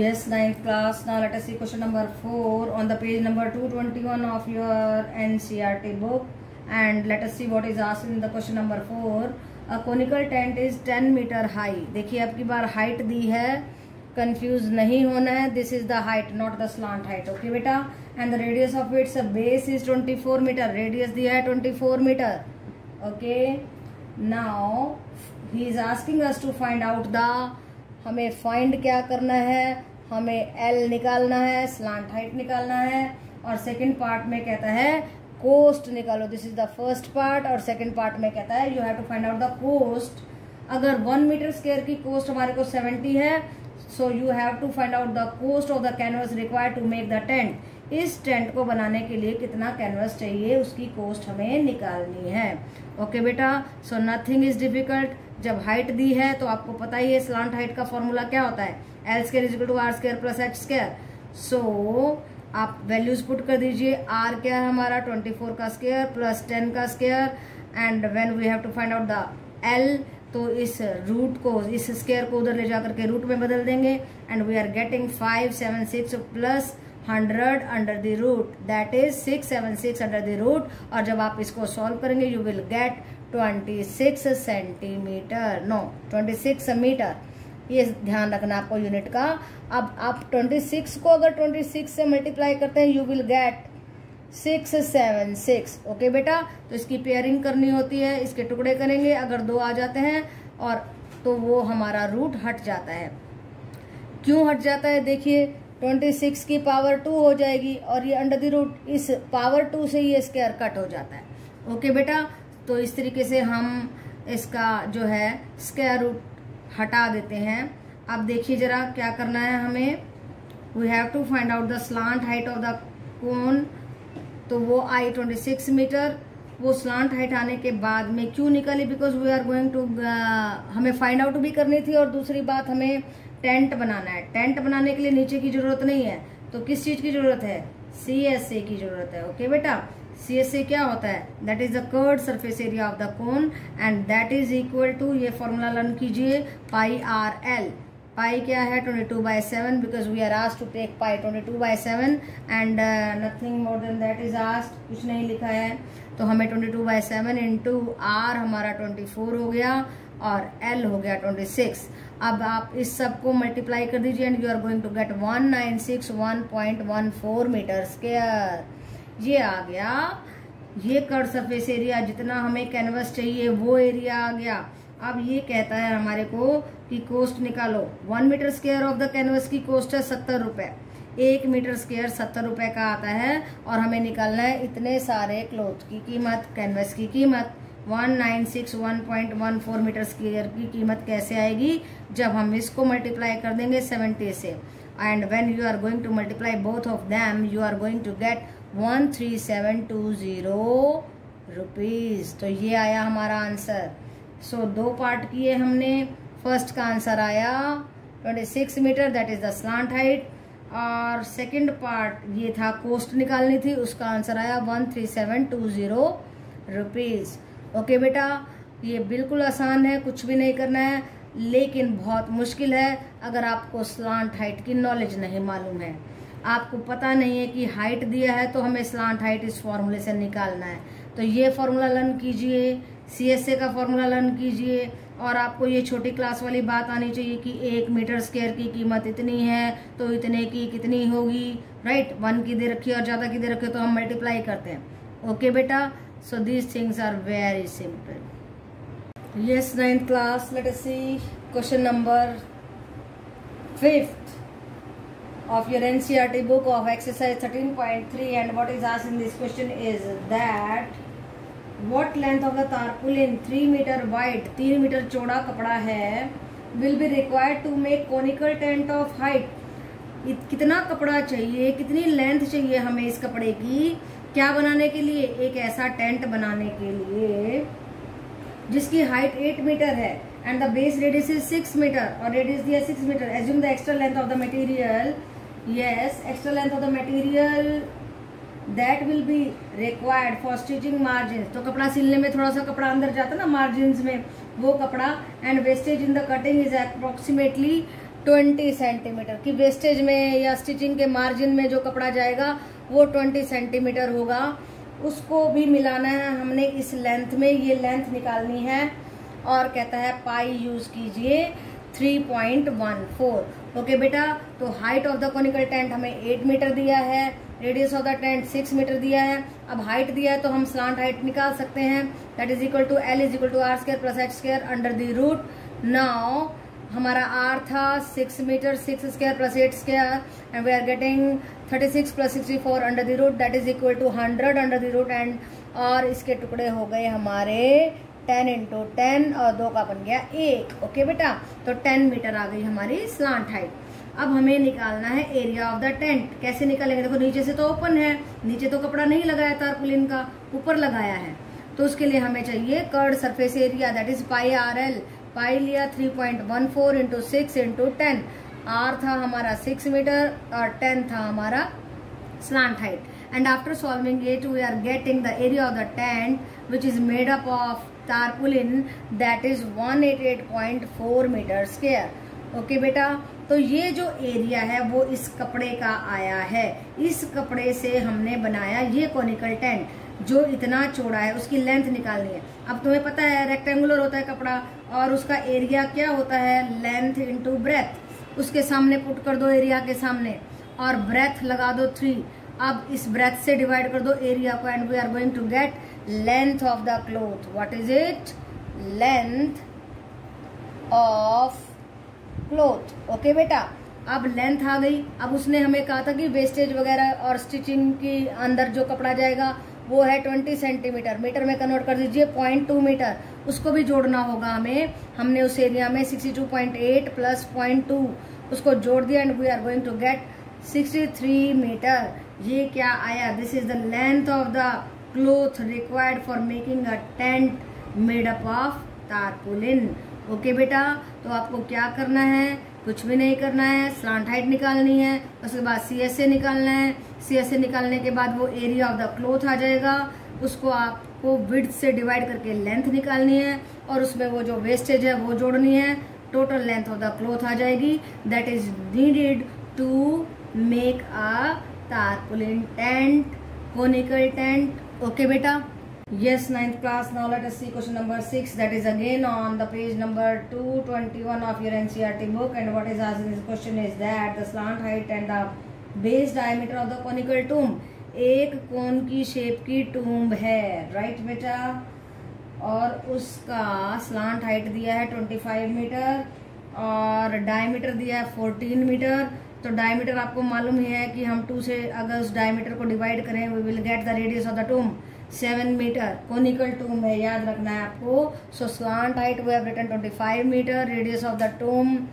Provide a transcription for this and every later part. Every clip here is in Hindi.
Yes, ninth class. Now let us see question number 4 on the page number 221 of your NCERT book, and let us see what is asked in the question number 4. A conical tent is 10 meter high. देखिए आपकी बार हाइट दी है, कंफ्यूज नहीं होना है. This is the height, not the slant height. Okay बेटा. And the radius of its base is 24 metre. Radius दिया है 24 metre. Okay. Now he is asking us to find out the, हमें फाइंड क्या करना है, हमें एल निकालना है, स्लांट हाइट निकालना है, और सेकंड पार्ट में कहता है कोस्ट निकालो. This is the first part. और सेकंड पार्ट में कहता है you have to find out the cost. अगर 1 मीटर स्क्वायर की कोस्ट हमारे को 70 है, so you have to find out the cost of the canvas required to make the tent. इस टेंट को बनाने के लिए कितना कैनवस चाहिए, उसकी कोस्ट हमें निकालनी है. ओके बेटा. So nothing is difficult. जब हाइट दी है तो आपको पता ही है स्लांट हाइट का फॉर्मूला क्या होता है, L square is equal to R square plus H square. So आप वैल्यूज पुट कर दीजिए. आर क्या है हमारा 24 का स्क्वायर प्लस 10 का square, and when we have to find out the L, तो इस रूट को, इस स्क्वायर को उधर ले जाकर के रूट में बदल देंगे, and we are getting 576 plus 100 under the root, that is 676 under the root. और जब आप इसको सॉल्व करेंगे you will get 26 centimetre, no 26 metre. ये ध्यान रखना आपको यूनिट का. अब आप 26 को अगर 26 से मल्टीप्लाई करते हैं यू विल गेट 676. ओके बेटा. तो इसकी पेयरिंग करनी होती है, इसके टुकड़े करेंगे. अगर 2 आ जाते हैं और तो वो हमारा रूट हट जाता है. क्यों हट जाता है, देखिए 26 की पावर 2 हो जाएगी, और ये अंडर द रूट, इस पावर 2 से ये स्क्वायर कट हो जाता है. ओके बेटा. तो इस तरीके से हम इसका जो है स्क्वायर रूट हटा देते हैं. अब देखिए जरा क्या करना है हमें. We have to find out the slant height of the cone. तो वो आई 26 मीटर. वो स्लांट हाइट आने के बाद में क्यों निकाली, because we are going to, हमें फाइंड आउट भी करनी थी, और दूसरी बात हमें टेंट बनाना है. टेंट बनाने के लिए नीचे की जरूरत नहीं है, तो किस चीज की जरूरत है, CSA की जरूरत है. ओके बेटा. CSA क्या होता है, that is the curved surface area of the cone, and that is equal to, ये फॉर्मूला लर्न कीजिए, पाई आर एल. पाई क्या है 22/7, because we are asked to take pi 22/7, and nothing more than that is asked. कुछ नहीं लिखा है, तो हमें 22/7 इंटू आर हमारा 24 हो गया, और एल हो गया 26. अब आप इस सब को मल्टीप्लाई कर दीजिए, and you are going to get 1961.14 metre square. ये आ गया, ये कर्व सरफेस एरिया, जितना हमें कैनवस चाहिए वो एरिया आ गया. अब ये कहता है हमारे को कि कोस्ट निकालो. 1 metre square of the canvas की कोस्ट है 70 रुपए. 1 मीटर स्क्वायर 70 रुपए का आता है, और हमें निकालना है इतने सारे क्लॉथ की कीमत, कैनवस की कीमत. 1961.14 मीटर स्क्वायर की कीमत कैसे आएगी, जब हम इसको मल्टीप्लाई कर देंगे 70 से, and when you are going to multiply both of them you are going to get 13720 rupees. तो ये आया हमारा आंसर. सो 2 पार्ट किए हमने. फर्स्ट का आंसर आया 26 metre, that is the slant height, और सेकंड पार्ट ये था कोस्ट निकालनी थी, उसका आंसर आया 13720 रुपीज. ओके बेटा. ये बिल्कुल आसान है, कुछ भी नहीं करना है, लेकिन बहुत मुश्किल है अगर आपको स्लांट हाइट की नॉलेज नहीं मालूम है. आपको पता नहीं है कि हाइट दिया है तो हमें स्लांट हाइट इस फॉर्मूले से निकालना है. तो ये फॉर्मूला लर्न कीजिए, CSA का फॉर्मूला लर्न कीजिए, और आपको ये छोटी क्लास वाली बात आनी चाहिए कि 1 मीटर स्क्वायर की कीमत इतनी है, तो इतने की कितनी होगी, राइट. 1 की दे रखी है और ज्यादा की दे रखी है तो हम मल्टीप्लाई करते हैं. ओके बेटा. सो these things are very simple. Yes, 9th class. Let us see question number 5th of your NCERT book of exercise 13.3, and what is asked in this question is that what length of the tarpaulin 3 meter wide, 3 metre चौड़ा कपड़ा है, will be required to make conical tent of height. कितना कपड़ा चाहिए, कितनी लेंथ चाहिए हमें इस कपड़े की, क्या बनाने के लिए, एक ऐसा टेंट बनाने के लिए जिसकी हाइट 8 मीटर है, and the base radius is 6 metre, और रेडियस दिया 6 metre. Assume the extra length of the material. Yes, extra length of the material that will be required for stitching margin. तो कपड़ा सिलने में थोड़ा सा कपड़ा अंदर जाता है ना मार्जिन में, वो कपड़ा. And wastage in the cutting is approximately 20 centimetre की वेस्टेज में या स्टिचिंग के मार्जिन में जो कपड़ा जाएगा वो 20 सेंटीमीटर होगा। उसको भी मिलाना है हमने इस लेंथ में, ये लेंथ निकालनी है। और कहता है पाई यूज कीजिए 3.14। ओके बेटा, तो height of the conical tent हमें 8 मीटर दिया है, radius of the tent 6 metre दिया है। अब हाइट दिया है तो हम स्लांट हाइट निकाल सकते हैं, that is equal to L is equal to R square plus H square under the root. Now हमारा R था 6 metre, 6 square plus 8 square and we are getting 36 plus 64 under the root, that is equal to 100 under the root. And और इसके टुकड़े हो गए हमारे 10 इंटू 10 और 2 का बन गया 1। ओके बेटा, तो 10 मीटर आ गई हमारी स्लांट हाइट। अब हमें निकालना है एरिया ऑफ द टेंट। कैसे निकालेंगे? देखो नीचे से तो ओपन है, नीचे तो कपड़ा नहीं लगाया तारपुलिन का, ऊपर लगाया है, तो उसके लिए हमें चाहिए curved surface area, that is pi RL। पाई लिया 3.14 इंटू 6 इंटू 10। R था हमारा 6 मीटर और 10 था हमारा slant height. And after solving it, we are getting the area of the tent, which is made up of tarpaulin, that is 188.4 meter square. Okay बेटा, तो ये जो एरिया है वो इस कपड़े का आया है। इस कपड़े से हमने बनाया ये कोनिकल टेंट जो इतना चौड़ा है, उसकी लेंथ निकालनी है। अब तुम्हें पता है रेक्टेंगुलर होता है कपड़ा और उसका एरिया क्या होता है, लेंथ इंटू ब्रेथ। उसके सामने पुट कर दो एरिया के सामने और ब्रेथ लगा दो 3। अब इस ब्रेथ से डिवाइड कर दो एरिया को and we are going to get length of the cloth. What is it? Length of cloth. Okay बेटा, अब लेंथ आ गई। अब उसने हमें कहा था कि वेस्टेज वगैरह और स्टिचिंग के अंदर जो कपड़ा जाएगा वो है 20 सेंटीमीटर। मीटर में कन्वर्ट कर दीजिए 0.2 मीटर, उसको भी जोड़ना होगा हमें। हमने उस एरिया में 62.8 प्लस 0.2 उसको जोड़ दिया and we are going to get 63 metre. ये क्या आया? This is the length of the cloth required for making a tent made up of tarpaulin. Okay बेटा, तो आपको क्या करना है? कुछ भी नहीं करना है, स्लांट हाइट निकालनी है, उसके बाद CSA निकालना है। CSA निकालने के बाद वो एरिया ऑफ द क्लॉथ आ जाएगा, उसको आपको विड्थ से डिवाइड करके लेंथ निकालनी है और उसमें वो जो वेस्टेज है वो जोड़नी है। Total length of the cloth आ जाएगी, that is needed to make a tarpaulin tent, conical tent. Okay beta? Yes, 9th class. Now let us see question number 6, that is again on the page number 221 of your NCERT book, and what is asked in this question is that the slant height and the base diameter of the conical tomb. एक कोन की शेप की टूम्ब है, राइट बेटा, और उसका स्लांट हाइट दिया है 25 मीटर और डायमीटर दिया है 14 मीटर। तो डायमीटर आपको मालूम ही है कि हम 2 से अगर उस डायमीटर को डिवाइड करें we will get the radius of the tomb 7 metre. Conical tomb है, याद रखना है आपको। So slant height we have written 25 metre, radius of the tomb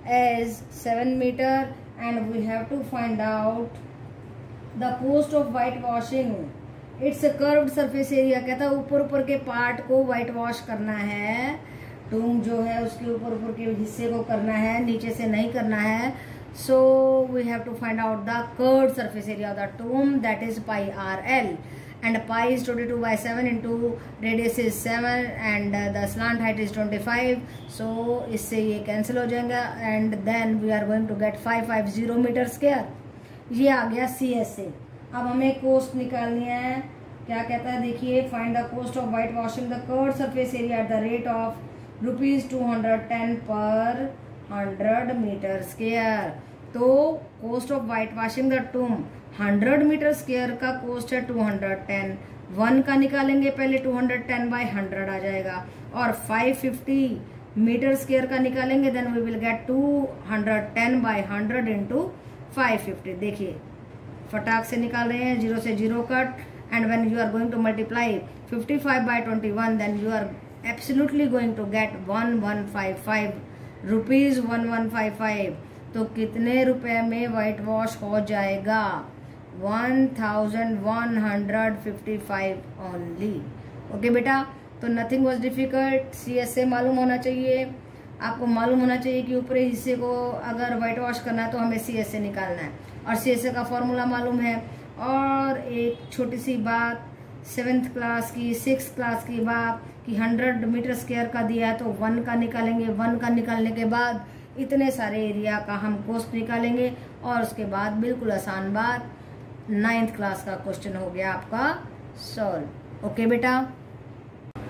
is 7 metre and we have to find out the cost of whitewashing. It's a curved surface area. कहता है ऊपर ऊपर के पार्ट को व्हाइट वॉश करना है, टूम्ब जो है उसके ऊपर के हिस्से को करना है, नीचे से नहीं करना है। So we have to find out the curved surface area of the tomb, that is pi RL, and pi is 22 by 7 into radius is 7 and the slant height is 25. So इससे ये cancel हो जाएगा and then we are going to get 550 meter square. ये आ गया CSA। अब हमें cost निकालनी है। क्या कहता है देखिए, find the cost of white washing the curved surface area at the rate of rupees 210 per 100 metre square. तो cost of whitewashing the tomb 100 metre square का कॉस्ट है 210। 1 का निकालेंगे पहले, 210 बाय 100 आ जाएगा, और 550 मीटर स्क्वायर का निकालेंगे then we will get 210 by 100 into 550। देखिए फटाक से निकाल रहे हैं, 0 से 0 cut, and when you are going to multiply 55 by 21 then you are absolutely going to get 1155 rupees 1155। तो कितने रुपए में व्हाइट वॉश हो जाएगा? 1155 ओनली। ओके बेटा, तो नथिंग वाज डिफिकल्ट। CSA मालूम होना चाहिए, आपको मालूम होना चाहिए कि ऊपरी हिस्से को अगर व्हाइट वॉश करना है तो हमें CSA निकालना है और CSA का फॉर्मूला मालूम है। और एक छोटी सी बात, 7th क्लास की 6th क्लास की बात कि 100 मीटर स्क्वायर का दिया है तो 1 का निकालेंगे। 1 का निकालने के बाद इतने सारे एरिया का हम कोस्ट निकालेंगे और उसके बाद बिल्कुल आसान बात 9th क्लास का क्वेश्चन हो गया आपका सॉल्व। ओके बेटा,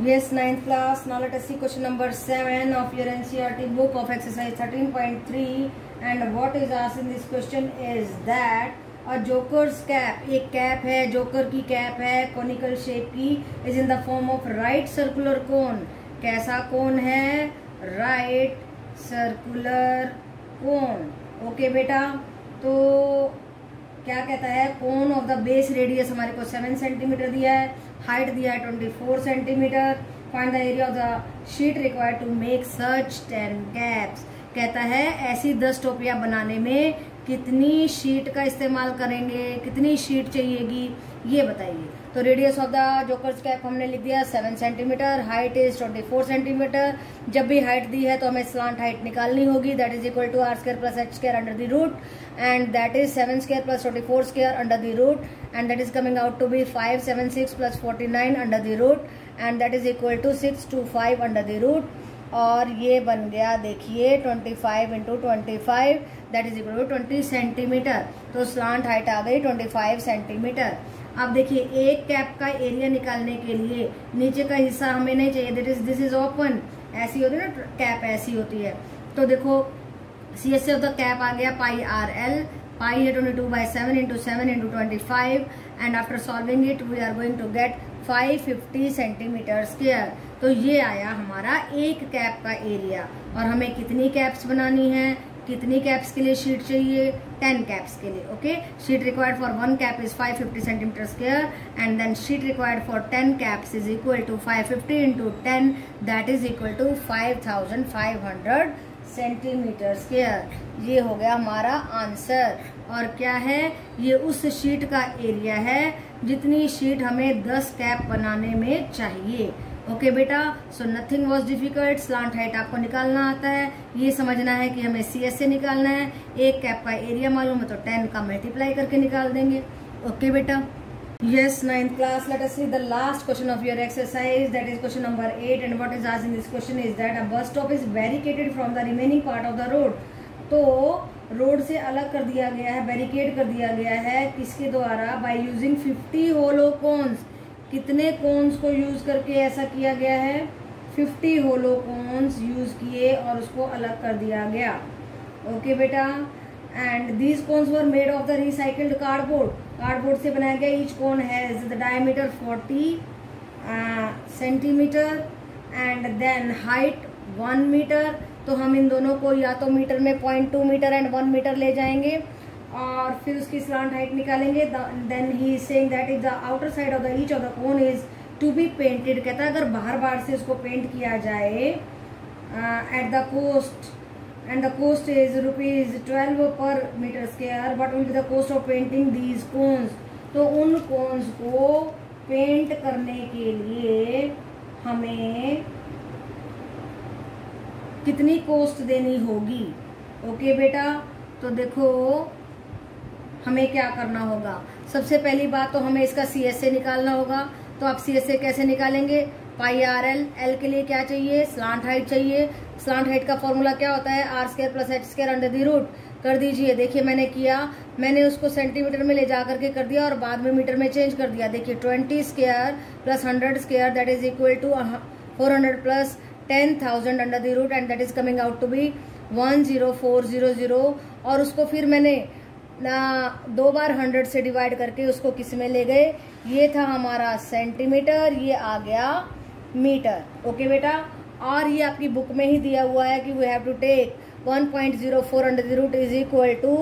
yes 9th class, now let us see question number 7 of your NCERT book of exercise 13.3 and what is asked in this question is that a joker's cap, एक कैप है, जोकर की कैप है, कॉनिकल शेप की, is in the form of right circular cone। कैसा कोन है? Right circular cone. ओके बेटा, तो क्या कहता है? Cone of the base radius हमारे को 7 सेंटीमीटर दिया है, हाइट दिया है 24 centimetre. Find the area of the sheet required to make such 10 caps. कहता है ऐसी 10 टोपियां बनाने में कितनी शीट का इस्तेमाल करेंगे, कितनी शीट चाहिएगी ये बताइए। तो radius of the jokers cap हमने लिख दिया 7 सेंटीमीटर, हाइट इज 24 सेंटीमीटर। जब भी हाइट दी है तो हमें स्लांट हाइट निकालनी होगी, that is equal to r² + h² under the root and that is 7² + 24² under the root and that is coming out to be 576 + 49 under the root and that is equal to 625 under the root और ये बन गया देखिए 25 × 25 that is equal to 20 centimetre. तो स्लांट हाइट आ गई 25 सेंटीमीटर। अब देखिए एक कैप का एरिया निकालने के लिए नीचे का हिस्सा हमें नहीं चाहिए, that is this is open. ऐसी होती है ना कैप, ऐसी होती है। तो देखो CSA ऑफ द कैप आ गया पाई RL, पाई है 22/7 × 7 × 25 and after solving it we are going to get 550 centimetre square. तो ये आया हमारा एक कैप का एरिया। और हमें कितनी कैप्स बनानी है, कितनी कैप्स के लिए शीट चाहिए? 10 कैप्स के लिए। Okay, sheet required for 1 cap is 550 centimetre square and then sheet required for 10 caps is equal to 550 × 10 that is equal to 5500 centimetre square. ये हो गया हमारा आंसर। और क्या है? ये उस शीट का एरिया है जितनी शीट हमें 10 कैप बनाने में चाहिए। ओके बेटा, so nothing was difficult. Slant height आपको निकालना आता है, ये समझना है कि हमें CSA निकालना है। एक कैप का एरिया मालूम है तो 10 का मल्टीप्लाई करके निकाल देंगे। ओके बेटा, yes 9th class, let us see the last question of your exercise, that is question number 8 and what is asked in this question is that a bus stop is barricaded from the remaining part of the road। तो रोड से अलग कर दिया गया है, बैरिकेड कर दिया गया है किसके द्वारा? By using 50 hollow cones. कितने कोन्स को यूज करके ऐसा किया गया है? 50 होलो कोन्स यूज किए और उसको अलग कर दिया गया। ओके बेटा, and these cones were made of the recycled cardboard. Cardboard से बनाया गया। Each cone has the diameter 40 centimetre and then height 1 metre. तो हम इन दोनों को या तो मीटर में 0.2 मीटर एंड 1 मीटर ले जाएंगे और फिर उसकी स्लांट हाइट निकालेंगे। Then he is saying that is the outer side of the each of the cone is to be painted. कहता है अगर बाहर से उसको पेंट किया जाए at the cost and the cost is ₹12 per meter square, what will be the cost of painting these cones? तो उन कोन्स को पेंट करने के लिए हमें कितनी कॉस्ट देनी होगी? ओके बेटा, तो देखो हमें क्या करना होगा। सबसे पहली बात तो हमें इसका CSA निकालना होगा। तो आप CSA कैसे निकालेंगे? पाई RL, L के लिए क्या चाहिए? स्लांट हाइट चाहिए। स्लांट हाइट का फॉर्मूला क्या होता है? r² + h² under the root. कर दीजिए। देखिए मैंने किया, मैंने उसको सेंटीमीटर में ले जा करके कर दिया और बाद में मीटर में चेंज कर दिया। देखिए 20² + 100² that is equal to 400 + 10,000 under the root and that is coming out to be 10400। और उसको फिर मैंने 2 बार 100 से डिवाइड करके उसको किस में ले गए? ये था हमारा सेंटीमीटर, ये आ गया मीटर। ओके बेटा, और ये आपकी बुक में ही दिया हुआ है कि we have to take 1.04 under the root is equal to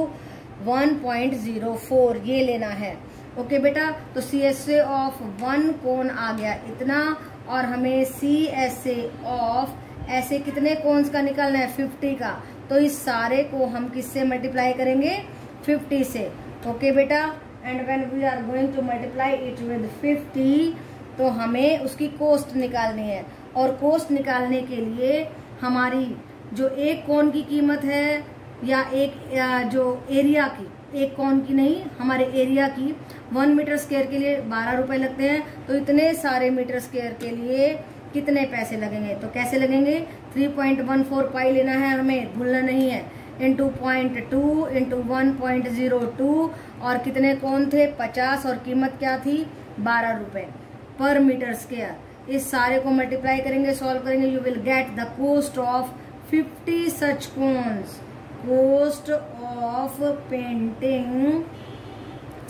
1.04, ये लेना है। ओके बेटा, तो CSA ऑफ 1 कोन आ गया इतना और हमें CSA ऑफ ऐसे कितने कोन्स का निकालना है? 50 का। तो इस सारे को हम किससे मल्टीप्लाई करेंगे? 50 से। ओके बेटा, and when we are going to multiply it with 50 तो हमें उसकी कॉस्ट निकालनी है। और कॉस्ट निकालने के लिए हमारी जो एक कोन की कीमत है या जो एरिया की, एक कोन की नहीं, हमारे एरिया की 1 मीटर स्क्वायर के लिए 12 रुपए लगते हैं। तो इतने सारे मीटर स्क्वायर के लिए कितने पैसे लगेंगे। तो कैसे लगेंगे, 3.14 पाई लेना है हमें, भूलना नहीं है, इंटू 0.2 इंटू 1.02 और कितने कोण थे 50 और कीमत क्या थी 12 रुपए पर मीटर स्क्वायर। इस सारे को मल्टीप्लाई करेंगे, सॉल्व करेंगे, you will get the cost of 50 such cones. Cost of painting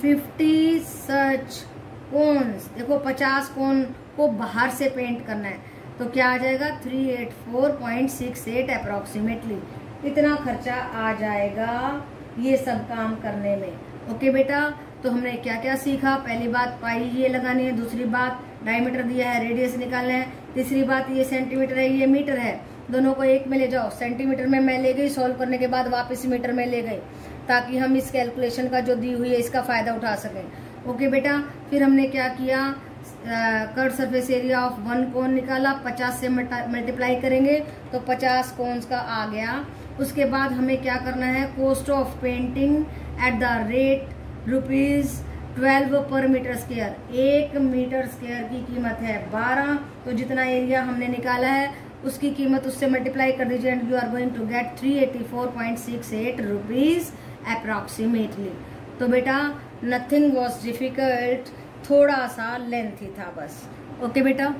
50 such cones. देखो 50 कोन को बाहर से पेंट करना है तो क्या आ जाएगा 384.68 अप्रोक्सीमेटली। इतना खर्चा आ जाएगा ये सब काम करने में। ओके बेटा, तो हमने क्या क्या सीखा, पहली बात पाई ये लगानी है, दूसरी बात डायमीटर दिया है, रेडियस निकालना है, तीसरी बात ये सेंटीमीटर है ये मीटर है, दोनों को एक में ले जाओ। सेंटीमीटर में मैं ले गई, सॉल्व करने के बाद वापस मीटर में ले गई ताकि हम इस कैलकुलेशन का जो दी हुई है इसका फायदा उठा सकें। ओके बेटा, फिर हमने क्या किया, curve surface area of one कोन निकाला, 50 से मल्टीप्लाई करेंगे तो 50 कोन्स का आ गया। उसके बाद हमें क्या करना है, cost of painting at the rate ₹12 पर मीटर स्क्वायर। 1 मीटर स्क्वायर की कीमत है 12, तो जितना एरिया हमने निकाला है उसकी कीमत उससे मल्टीप्लाई कर दीजिए and you are going to get 384.68 rupees approximately. तो बेटा नथिंग वॉज डिफिकल्ट, थोड़ा सा लेंथी था बस। ओके बेटा।